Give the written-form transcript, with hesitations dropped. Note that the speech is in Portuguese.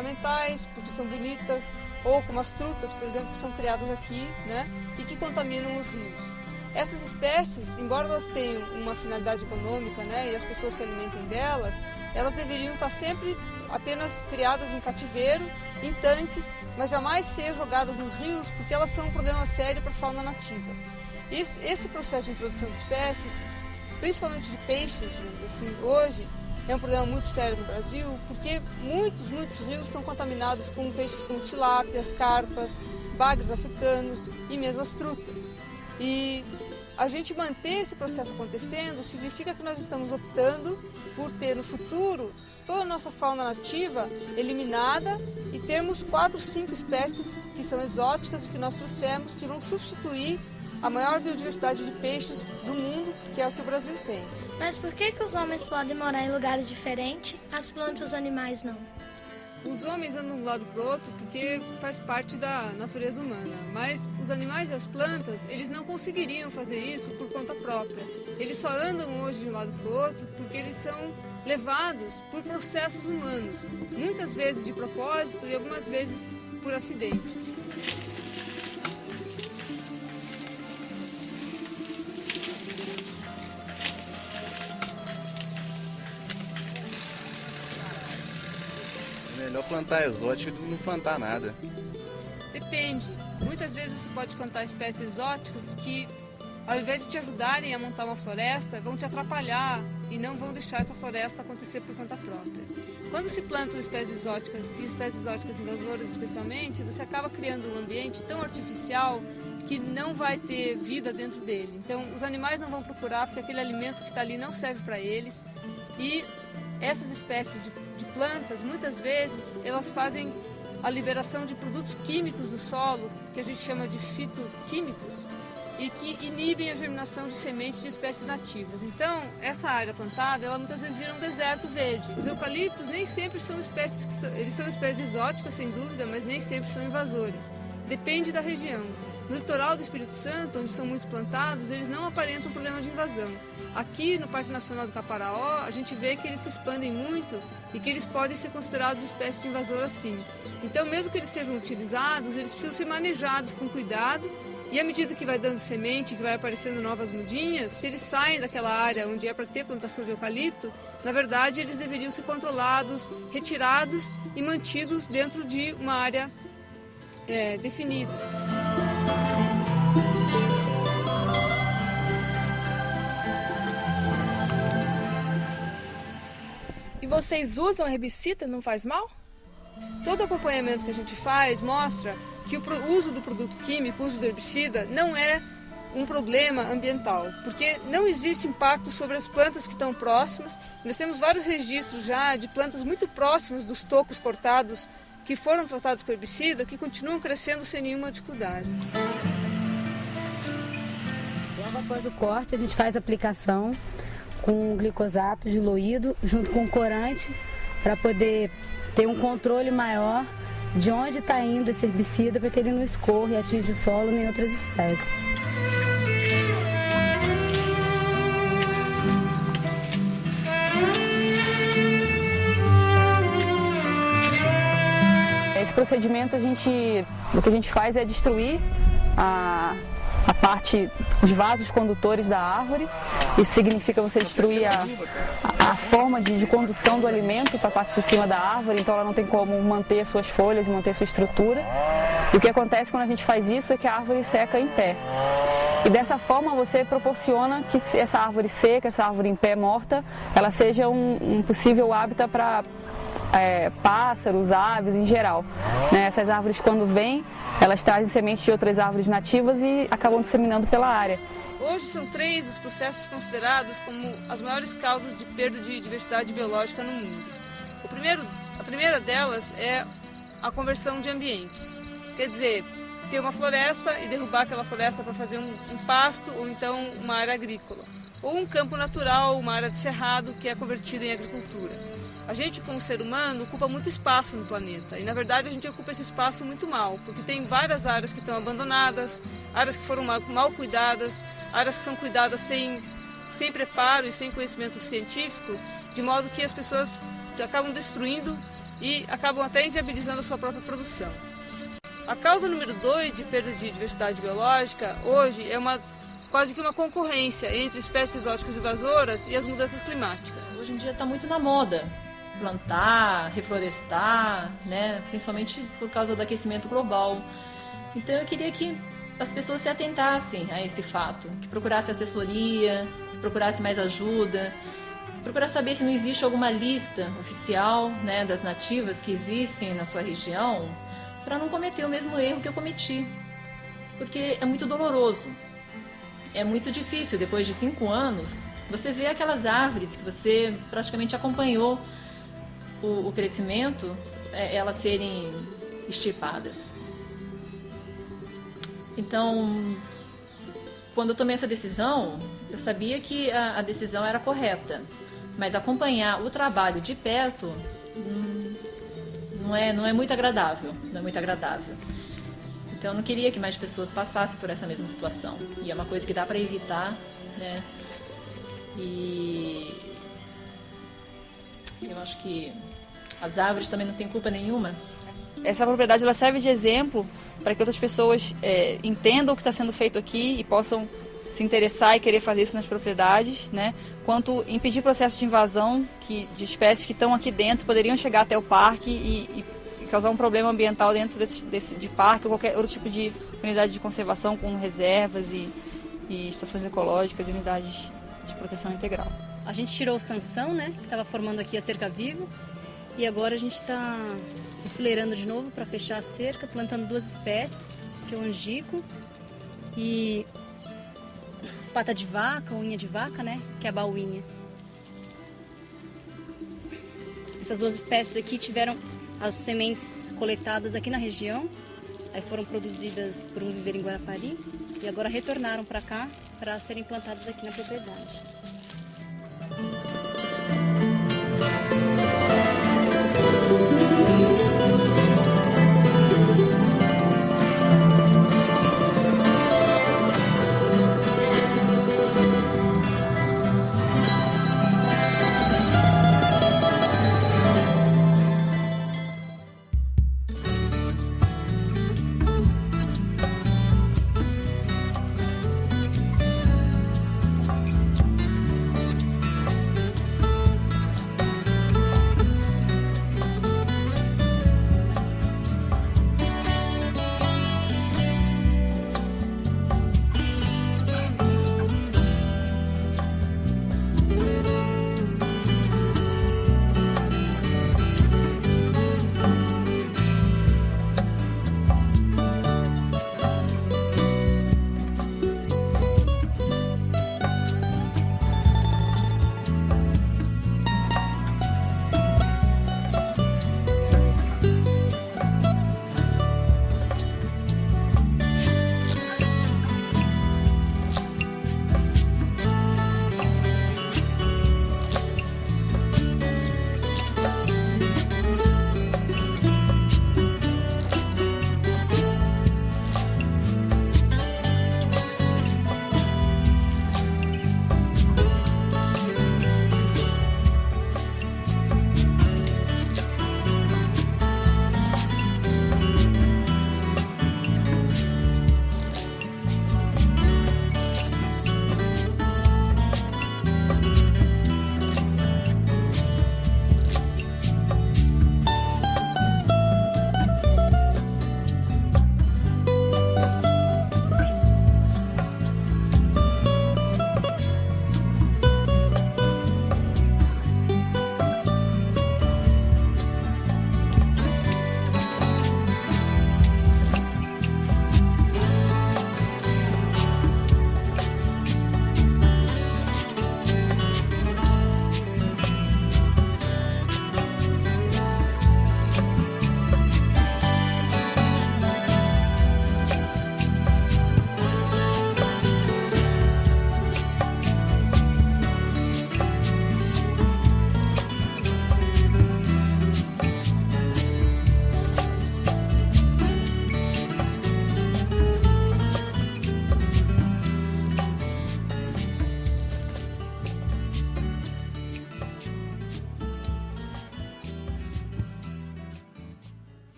ornamentais, porque são bonitas, ou como as trutas, por exemplo, que são criadas aqui, né, e que contaminam os rios. Essas espécies, embora elas tenham uma finalidade econômica, né, e as pessoas se alimentem delas, elas deveriam estar sempre apenas criadas em cativeiro, em tanques, mas jamais ser jogadas nos rios, porque elas são um problema sério para a fauna nativa. Esse processo de introdução de espécies, principalmente de peixes, assim, hoje, é um problema muito sério no Brasil, porque muitos rios estão contaminados com peixes como tilápias, carpas, bagres africanos e mesmo as trutas. E a gente manter esse processo acontecendo significa que nós estamos optando por ter no futuro toda a nossa fauna nativa eliminada e termos 4, 5 espécies que são exóticas e que nós trouxemos, que vão substituir a maior biodiversidade de peixes do mundo, que é o que o Brasil tem. Mas por que os homens podem morar em lugares diferentes, as plantas e os animais não? Os homens andam de um lado para o outro porque faz parte da natureza humana, mas os animais e as plantas, eles não conseguiriam fazer isso por conta própria. Eles só andam hoje de um lado para o outro porque eles são levados por processos humanos, muitas vezes de propósito e algumas vezes por acidente. É melhor plantar exótico do que não plantar nada. Depende. Muitas vezes você pode plantar espécies exóticas que, ao invés de te ajudarem a montar uma floresta, vão te atrapalhar e não vão deixar essa floresta acontecer por conta própria. Quando se plantam espécies exóticas, e espécies exóticas invasoras especialmente, você acaba criando um ambiente tão artificial que não vai ter vida dentro dele. Então, os animais não vão procurar porque aquele alimento que está ali não serve para eles. E essas espécies de plantas, muitas vezes, elas fazem a liberação de produtos químicos no solo, que a gente chama de fitoquímicos, e que inibem a germinação de sementes de espécies nativas. Então, essa área plantada, ela muitas vezes vira um deserto verde. Os eucaliptos nem sempre são espécies eles são espécies exóticas, sem dúvida, mas nem sempre são invasores. Depende da região. No litoral do Espírito Santo, onde são muito plantados, eles não aparentam problema de invasão. Aqui no Parque Nacional do Caparaó, a gente vê que eles se expandem muito e que eles podem ser considerados espécies invasoras sim. Então, mesmo que eles sejam utilizados, eles precisam ser manejados com cuidado e à medida que vai dando semente, que vai aparecendo novas mudinhas, se eles saem daquela área onde é para ter plantação de eucalipto, na verdade eles deveriam ser controlados, retirados e mantidos dentro de uma área definida. E vocês usam herbicida? Não faz mal? Todo acompanhamento que a gente faz mostra que o uso do produto químico, o uso do herbicida, não é um problema ambiental, porque não existe impacto sobre as plantas que estão próximas. Nós temos vários registros já de plantas muito próximas dos tocos cortados que foram tratados com herbicida, que continuam crescendo sem nenhuma dificuldade. Logo após o corte, a gente faz a aplicação com glicosato diluído junto com corante para poder ter um controle maior de onde está indo esse herbicida para que ele não escorra e atinja o solo nem outras espécies. Esse procedimento, o que a gente faz é destruir a parte, os vasos condutores da árvore. Isso significa você destruir a forma de condução do alimento para a parte de cima da árvore, então ela não tem como manter suas folhas e manter sua estrutura. E o que acontece quando a gente faz isso é que a árvore seca em pé. E dessa forma você proporciona que essa árvore seca, essa árvore em pé morta, ela seja um possível hábitat para pássaros, aves em geral. Essas árvores, quando vêm, elas trazem sementes de outras árvores nativas e acabam disseminando pela área. Hoje são 3 os processos considerados como as maiores causas de perda de diversidade biológica no mundo. A primeira delas é a conversão de ambientes. Quer dizer, ter uma floresta e derrubar aquela floresta para fazer um pasto ou então uma área agrícola. Ou um campo natural, uma área de cerrado que é convertida em agricultura. A gente, como ser humano, ocupa muito espaço no planeta e, na verdade, a gente ocupa esse espaço muito mal, porque tem várias áreas que estão abandonadas, áreas que foram mal cuidadas, áreas que são cuidadas sem preparo e sem conhecimento científico, de modo que as pessoas acabam destruindo e acabam até inviabilizando a sua própria produção. A causa número 2 de perda de diversidade biológica hoje é quase que uma concorrência entre espécies exóticas invasoras e as mudanças climáticas. Hoje em dia está muito na moda plantar, reflorestar, né? Principalmente por causa do aquecimento global. Então eu queria que as pessoas se atentassem a esse fato, que procurassem assessoria, procurassem mais ajuda, procurar saber se não existe alguma lista oficial, né, das nativas que existem na sua região, para não cometer o mesmo erro que eu cometi. Porque é muito doloroso, é muito difícil, depois de 5 anos, você vê aquelas árvores que você praticamente acompanhou o crescimento, elas serem extirpadas. Então, quando eu tomei essa decisão, eu sabia que a decisão era correta, mas acompanhar o trabalho de perto não é muito agradável, Então eu não queria que mais pessoas passassem por essa mesma situação. E é uma coisa que dá para evitar, né? E eu acho que as árvores também não têm culpa nenhuma. Essa propriedade ela serve de exemplo para que outras pessoas entendam o que está sendo feito aqui e possam se interessar e querer fazer isso nas propriedades, né? Quanto impedir processos de invasão de espécies que estão aqui dentro, poderiam chegar até o parque e causar um problema ambiental dentro de parque ou qualquer outro tipo de unidade de conservação com reservas e estações ecológicas e unidades de proteção integral. A gente tirou sanção, né, que estava formando aqui a cerca viva, e agora a gente está enfileirando de novo para fechar a cerca, plantando 2 espécies, que é o angico e pata de vaca, unha de vaca, né, que é a bauínia. Essas 2 espécies aqui tiveram as sementes coletadas aqui na região, aí foram produzidas por um viveiro em Guarapari e agora retornaram para cá para serem plantadas aqui na propriedade.